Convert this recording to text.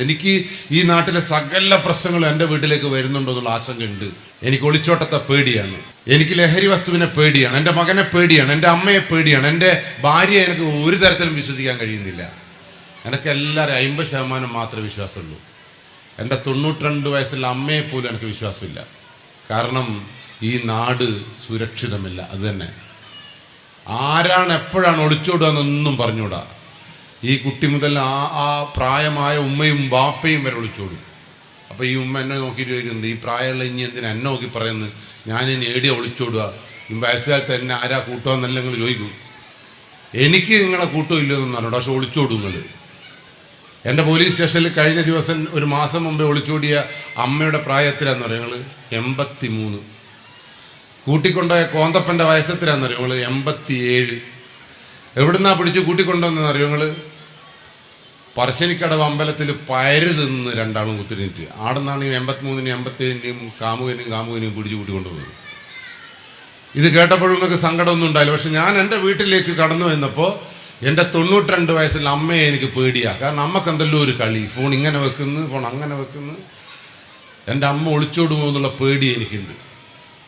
എനിക്ക് ഈ നാട്ടിലെ സകല പ്രശ്നങ്ങളും എൻ്റെ വീട്ടിലേക്ക് വരുന്നുണ്ടോ എന്നുള്ള ആശങ്കയുണ്ട്. എനിക്ക് ഒളിച്ചോട്ടത്തെ പേടിയാണ്, എനിക്ക് ലഹരി വസ്തുവിനെ പേടിയാണ്, എൻ്റെ മകനെ പേടിയാണ്, എൻ്റെ അമ്മയെ പേടിയാണ്, എൻ്റെ ഭാര്യയെ എനിക്ക് ഒരു തരത്തിലും വിശ്വസിക്കാൻ കഴിയുന്നില്ല. എനിക്ക് എല്ലാവരും 50% മാത്രമേ വിശ്വാസമുള്ളൂ. എൻ്റെ 92 വയസ്സുള്ള അമ്മയെ പോലും എനിക്ക് വിശ്വാസമില്ല. കാരണം ഈ നാട് സുരക്ഷിതമില്ല. അത് തന്നെ. ആരാണ് എപ്പോഴാണ് ഒളിച്ചോടുക എന്നൊന്നും പറഞ്ഞുകൂടാ. ഈ കുട്ടി മുതൽ ആ പ്രായമായ ഉമ്മയും ബാപ്പയും വരെ ഒളിച്ചോടും. അപ്പോൾ ഈ ഉമ്മ എന്നെ നോക്കിയിട്ട് ചോദിക്കുന്നത്, ഈ പ്രായമുള്ള ഇനി എന്തിനാ എന്നെ നോക്കി പറയുന്നത്, ഞാൻ ഇനി ഏടിയ ഒളിച്ചോടുക, ഈ വയസ്സുകാലത്ത് എന്നെ ആരാ കൂട്ടുകയെന്നല്ല നിങ്ങൾ ചോദിക്കും. എനിക്ക് നിങ്ങളെ കൂട്ടുമില്ലെന്ന് പറഞ്ഞോ, പക്ഷെ ഒളിച്ചോടും നിങ്ങൾ. എൻ്റെ പോലീസ് സ്റ്റേഷനിൽ കഴിഞ്ഞ ദിവസം ഒരു മാസം മുമ്പേ ഒളിച്ചോടിയ അമ്മയുടെ പ്രായത്തിലാന്ന് പറയും നിങ്ങൾ 83. കൂട്ടിക്കൊണ്ടുപോയ കോന്തപ്പൻ്റെ വയസ്സത്തിലാന്ന് അറിയും നിങ്ങൾ 87. എവിടുന്നാ പിടിച്ച് കൂട്ടിക്കൊണ്ടുവന്നെന്ന് അറിയും നിങ്ങൾ? പറശ്ശിനിക്കടവ് അമ്പലത്തിൽ പയര് തിന്ന് 2 ആളും കുത്തിരിഞ്ഞിട്ട് ആടുന്നാണ് ഈ 83-നും 87-ൻ്റെയും കാമുകനെയും പിടിച്ച് കൂട്ടിക്കൊണ്ടുപോകുന്നത്. ഇത് കേട്ടപ്പോഴും നിങ്ങൾക്ക് സങ്കടമൊന്നും ഉണ്ടായില്ല. പക്ഷെ ഞാൻ എൻ്റെ വീട്ടിലേക്ക് കടന്നു വന്നപ്പോൾ എൻ്റെ 92 വയസ്സുള്ള അമ്മയെ എനിക്ക് പേടിയാണ്. കാരണം അമ്മക്ക് എന്തെല്ലോ ഒരു കളി, ഫോൺ ഇങ്ങനെ വെക്കുന്നു, ഫോൺ അങ്ങനെ വെക്കുന്നു. എൻ്റെ അമ്മ ഒളിച്ചോടുമോ എന്നുള്ള പേടി എനിക്കുണ്ട്.